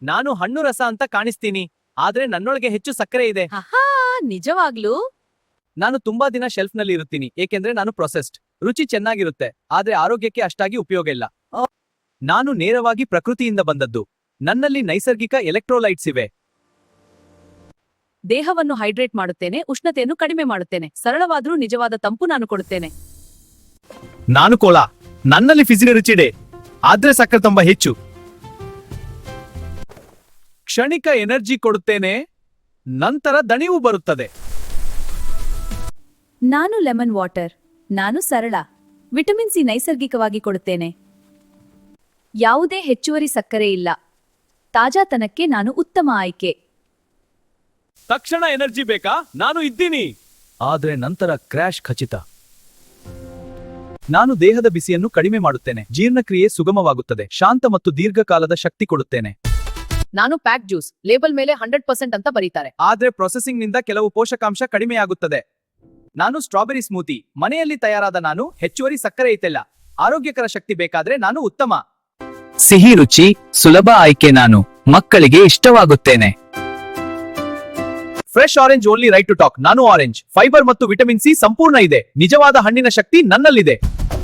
ನಾನು ಹಣ್ಣು ರಸ ಅಂತ ಕಾಣಿಸ್ತೀನಿ, ಆದ್ರೆ ನನ್ನೊಳಗೆ ಹೆಚ್ಚು ಸಕ್ಕರೆ ಇದೆ. ಆಹಾ, ನಿಜವಾಗ್ಲೂ? ನಾನು ತುಂಬಾ ದಿನ ಶೆಲ್ಫ್ನಲ್ಲಿ ಇರುತ್ತೀನಿ, ಏಕೆಂದ್ರೆ ನಾನು ಪ್ರೊಸೆಸ್ಡ್. ರುಚಿ ಚೆನ್ನಾಗಿರುತ್ತೆ, ಆದ್ರೆ ಆರೋಗ್ಯಕ್ಕೆ ಅಷ್ಟಾಗಿ ಉಪಯೋಗ ಇಲ್ಲ. ನಾನು ನೇರವಾಗಿ ಪ್ರಕೃತಿಯಿಂದ ಬಂದದ್ದು. ನನ್ನಲ್ಲಿ ನೈಸರ್ಗಿಕ ಎಲೆಕ್ಟ್ರೋಲೈಟ್ಸ್ ಇವೆ. ದೇಹವನ್ನು ಹೈಡ್ರೇಟ್ ಮಾಡುತ್ತೇನೆ, ಉಷ್ಣತೆಯನ್ನು ಕಡಿಮೆ ಮಾಡುತ್ತೇನೆ. ಸರಳವಾದ್ರೂ ನಿಜವಾದ ತಂಪು ನಾನು ಕೊಡುತ್ತೇನೆ. ನಾನು ಕೋಲಾ. ನನ್ನಲ್ಲಿ ಫಿಸಿನ ರುಚಿಡೆ, ಆದ್ರೆ ಸಕ್ಕರೆ ತುಂಬಾ ಹೆಚ್ಚು. ಕ್ಷಣಿಕ ಎನರ್ಜಿ ಕೊಡುತ್ತೇನೆ, ನಂತರ ದಣಿವು ಬರುತ್ತದೆ. ನಾನು ಲೆಮನ್ ವಾಟರ್. ನಾನು ಸರಳ. ವಿಟಮಿನ್ ಸಿ ನೈಸರ್ಗಿಕವಾಗಿ ಕೊಡುತ್ತೇನೆ. ಯಾವುದೇ ಹೆಚ್ಚುವರಿ ಸಕ್ಕರೆ ಇಲ್ಲ. ತಾಜಾತನಕ್ಕೆ ನಾನು ಉತ್ತಮ ಆಯ್ಕೆ. ತಕ್ಷಣ ಎನರ್ಜಿ ಬೇಕಾ? ನಾನು ಇದ್ದೀನಿ. ಆದ್ರೆ ನಂತರ ಕ್ರ್ಯಾಶ್ ಖಚಿತ. ನಾನು ದೇಹದ ಬಿಸಿಯನ್ನು ಕಡಿಮೆ ಮಾಡುತ್ತೇನೆ, ಜೀರ್ಣಕ್ರಿಯೆ ಸುಗಮವಾಗುತ್ತದೆ, ಶಾಂತ ಮತ್ತು ದೀರ್ಘಕಾಲದ ಶಕ್ತಿ ಕೊಡುತ್ತೇನೆ. ನಾನು ಪ್ಯಾಕ್ ಜ್ಯೂಸ್. ಲೇಬಲ್ ಮೇಲೆ 100% ಅಂತ ಬರೀತಾರೆ. ಆದ್ರೆ ಪ್ರೊಸೆಸಿಂಗ್ ನಿಂದ ಕೆಲವು ಪೋಷಕಾಂಶ ಕಡಿಮೆಯಾಗುತ್ತದೆ. ನಾನು ಸ್ಟ್ರಾಬೆರಿ ಸ್ಮೂತಿ. ಮನೆಯಲ್ಲಿ ತಯಾರಾದ ನಾನು, ಹೆಚ್ಚುವರಿ ಸಕ್ಕರೆ ಐತೆಲ್ಲ. ಆರೋಗ್ಯಕರ ಶಕ್ತಿ ಬೇಕಾದ್ರೆ ನಾನು ಉತ್ತಮ. ಸಿಹಿ ರುಚಿ, ಸುಲಭ ಆಯ್ಕೆ. ನಾನು ಮಕ್ಕಳಿಗೆ ಇಷ್ಟವಾಗುತ್ತೇನೆ. Fresh orange only right to talk. ನಾನು ಆರೆಂಜ್. ಫೈಬರ್ ಮತ್ತು ವಿಟಮಿನ್ ಸಿ ಸಂಪೂರ್ಣ ಇದೆ. ನಿಜವಾದ ಹಣ್ಣಿನ ಶಕ್ತಿ ನನ್ನಲ್ಲಿದೆ.